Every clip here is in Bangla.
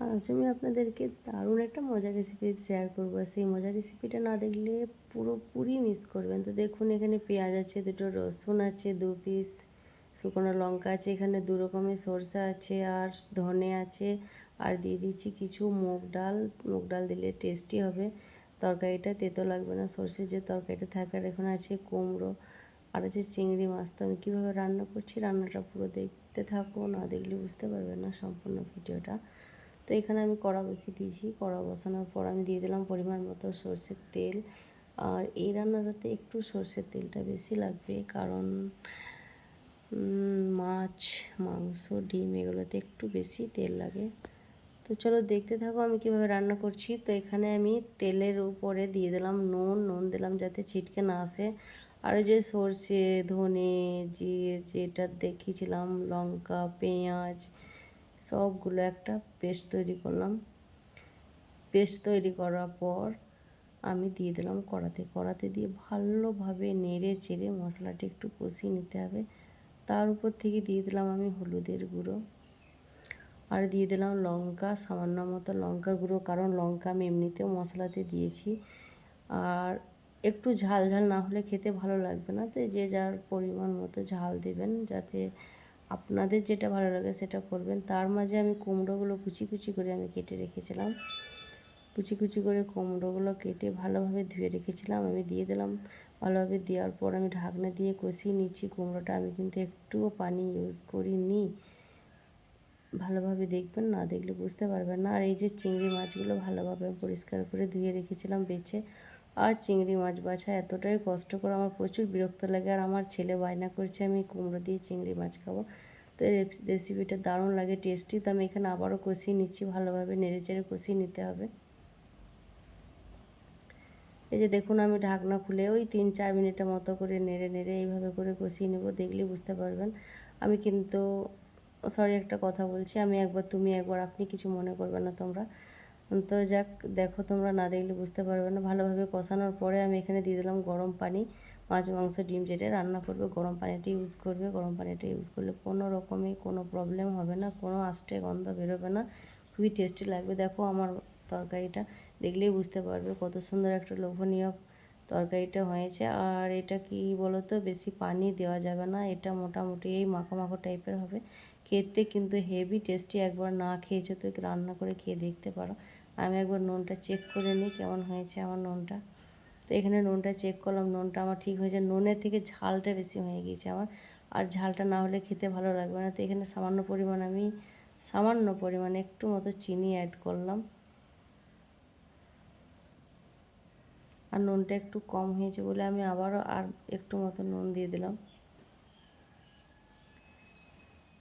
আজ আমি আপনাদেরকে দারুণ একটা মজার রেসিপি শেয়ার করব। সেই মজার রেসিপিটা না দেখলে পুরোপুরি মিস করবেন। তো দেখুন, এখানে পেঁয়াজ আছে, দুটো রসুন আছে, 2 পিস শুকনো লঙ্কা আছে, এখানে 2 রকমের সরষা আছে, আর ধনে আছে, আর দিয়ে দিচ্ছি কিছু মুগ ডাল। মুগ ডাল দিলে টেস্টি হবে তরকারিটা, তেতো লাগবে না। সর্ষের যে তরকারিটা থাকে। আর এখানে আছে কুমড়ো, আর আছে চিংড়ি মাছ। তো আমি কীভাবে রান্না করছি, রান্নাটা পুরো দেখতে থাকো, না দেখলে বুঝতে পারবেন না সম্পূর্ণ ভিডিওটা। তো এখানে আমি কড়া বসিয়ে দিয়েছি। কড়া বসানোর পর আমি দিয়ে দিলাম পরিমাণ মতো সরষের তেল। আর এই রান্নাটাতে একটু সরষের তেলটা বেশি লাগবে, কারণ মাছ, মাংস, ডিম এগুলোতে একটু বেশি তেল লাগে। তো চলো দেখতে থাকো আমি কিভাবে রান্না করছি। তো এখানে আমি তেলের উপরে দিয়ে দিলাম নুন দিলাম যাতে ছিটকে না আসে। আর যে সর্ষে, ধনে, যেটা দেখিয়েছিলাম, লঙ্কা, পেঁয়াজ, সবগুলো একটা পেস্ট তৈরি করলাম। পেস্ট তৈরি করার পর আমি দিয়ে দিলাম কড়াতে দিয়ে ভালোভাবে নেড়ে চেড়ে মশলাটা একটু কষিয়ে নিতে হবে। তার উপর থেকে দিয়ে দিলাম আমি হলুদের গুঁড়ো, আর দিয়ে দিলাম লঙ্কা, সামান্য মতো লঙ্কা গুঁড়ো, কারণ লঙ্কা আমি এমনিতেও মশলাতে দিয়েছি। আর একটু ঝাল ঝাল না হলে খেতে ভালো লাগবে না। তো যে যার পরিমাণ মতো ঝাল দেবেন, যাতে আপনাদের যেটা ভালো লাগে সেটা করবেন। তার মাঝে আমি কুমড়োগুলো কুচি কুচি করে আমি কেটে রেখেছিলাম। কুচি কুচি করে কুমড়োগুলো কেটে ভালোভাবে ধুয়ে রেখেছিলাম, আমি দিয়ে দিলাম। ভালোভাবে দেওয়ার পর আমি ঢাকনা দিয়ে কষিয়ে নিচ্ছি কুমড়োটা। আমি কিন্তু একটুও পানি ইউজ করিনি। ভালোভাবে দেখবেন, না দেখলে বুঝতে পারবেন না। আর এই যে চিংড়ি মাছগুলো ভালোভাবে পরিষ্কার করে ধুয়ে রেখেছিলাম বেছে। আর চিংড়ি মাছ বাছা এতটাই কষ্টকর, আমার প্রচুর বিরক্ত লাগে। আর আমার ছেলে বায়না করছে আমি কুমড়ো দিয়ে চিংড়ি মাছ খাবো। তো এই রেসিপিটা দারুণ লাগে, টেস্টি। তো আমি এখানে আবারও কষিয়ে নিচ্ছি, ভালোভাবে নেড়েচেড়ে কষিয়ে নিতে হবে। এই যে দেখুন, আমি ঢাকনা খুলে ওই 3-4 মিনিটের মতো করে নেড়ে নেড়ে এইভাবে করে কষিয়ে নেব। দেখলেই বুঝতে পারবেন। আমি কিন্তু সরি, একটা কথা বলছি, আমি একবার তুমি একবার আপনি, কিছু মনে করবে না তোমরা। তো যাক, দেখো, তোমরা না দেখলে বুঝতে পারবে না। ভালোভাবে কষানোর পরে আমি এখানে দিয়ে দিলাম গরম পানি। মাছ, মাংস, ডিম যেটা রান্না করবে গরম পানিটা ইউজ করবে। গরম পানিটা ইউজ করলে কোনো রকমই কোনো প্রবলেম হবে না, কোনো আষ্টে গন্ধ বেরোবে না, খুবই টেস্টি লাগবে। দেখো আমার তরকারিটা দেখলেই বুঝতে পারবে কত সুন্দর একটা লোভনীয় তরকারিটা হয়েছে। আর এটা কি বলো তো, বেশি পানি দেওয়া যাবে না, এটা মোটামুটি এই মাখো মাখো টাইপের হবে। খেতে কিন্তু হেভি টেস্টি। একবার না খেয়েছো তো রান্না করে খেয়ে দেখতে পারো। আমি একবার নুনটা চেক করে নিই কেমন হয়েছে আমার নুনটা। তো এখানে নুনটা চেক করলাম, নুনটা আমার ঠিক হয়েছে। নুনের থেকে ঝালটা বেশি হয়ে গিয়েছে আমার, আর ঝালটা না হলে খেতে ভালো লাগবে না। তো এখানে সামান্য পরিমাণে একটু মতো চিনি অ্যাড করলাম। আর নুনটা একটু কম হয়েছে বলে আমি আবারও আর একটু মতো নুন দিয়ে দিলাম।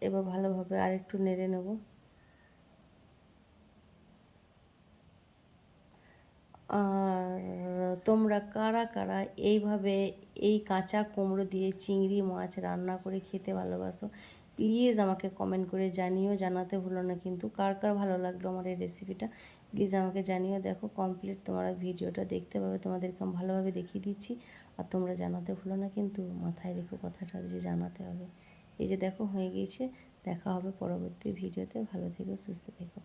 এবার ভালোভাবে আর একটু নেড়ে নেব। আর তোমরা কারা কারা এইভাবে এই কাঁচা কুমড়ো দিয়ে চিংড়ি মাছ রান্না করে খেতে ভালোবাসো, প্লিজ আমাকে কমেন্ট করে জানিও। জানাতে ভুলো না কিন্তু, কার কার ভালো লাগলো আমার এই রেসিপিটা, প্লিজ আমাকে জানিও। দেখো কমপ্লিট তোমরা ভিডিওটা দেখতে পাবে, তোমাদেরকে আমি ভালোভাবে দেখিয়ে দিচ্ছি। আর তোমরা জানাতে ভুলো না কিন্তু, মাথায় রেখো কথাটা যে জানাতে হবে। এই যে দেখো হয়ে গিয়েছে। দেখা হবে পরবর্তী ভিডিওতে। ভালো থেকো, সুস্থ থেকো।